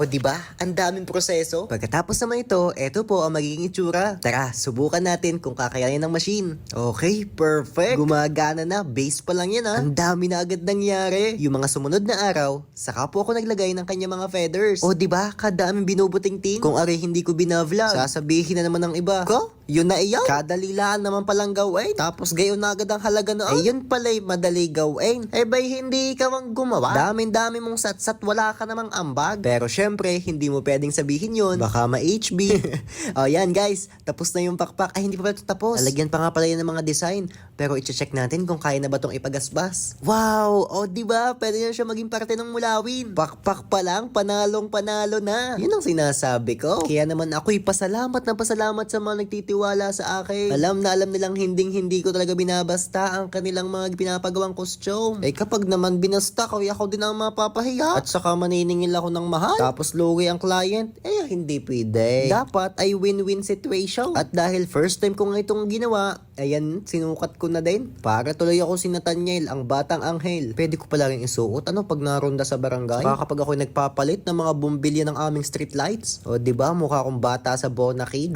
O di ba? Ang daming proseso. Pagkatapos naman ito, eto po ang magiging itsura. Tara, subukan natin kung kakayanin ng machine. Okay, perfect. Gumagana na. Base pa lang yan ha. Ang dami na agad nangyari. Yung mga sumunod na araw, saka po ako naglagay ng kanya mga feathers. O di ba? Kadaming binubuting-ting. Kung ari hindi ko binavlog, sasabihin na naman ng iba. Ko? Yun na iyaw. Kadalilaan naman palang gawin. Tapos gayon na agad ang halaga noon. Ayun pala'y madali gawin. Eh bay hindi ka mang gumawa. Dami mong satsat, wala ka namang ambag. Pero syempre, hindi mo pwedeng sabihin yun. Baka ma-HB. O yan guys, tapos na yung pakpak. Ay hindi pa pala ito tapos. Lalagyan pa nga pala yan ng mga design. Pero i-check natin kung kaya na ba itong ipagasbas. Wow! O diba? Pwede na siya maging parte ng mulawin. Pakpak pa lang, panalo na. Yun ang sinasabi ko. Kaya naman ako'y pasalamat sa mga nagtitiwala sa akin. Alam nilang hindi ko talaga binabasta ang kanilang mga pinapagawang costume. Eh kapag naman binasta ko, ako din ang mapapahiya. At saka maniningil ako ng mahal. Tapos lugi ang client, eh hindi pwede. Dapat ay win-win situation. At dahil first time ko nga itong ginawa, ayan, sinukat ko na din. Para tuloy ako si Nathaniel, ang batang anghel. Pwede ko pala rin isuot, pag naronda sa barangay. Saka kapag ako nagpapalit ng mga bumbilya ng aming street lights. O diba, mukha akong bata sa Bona Kid.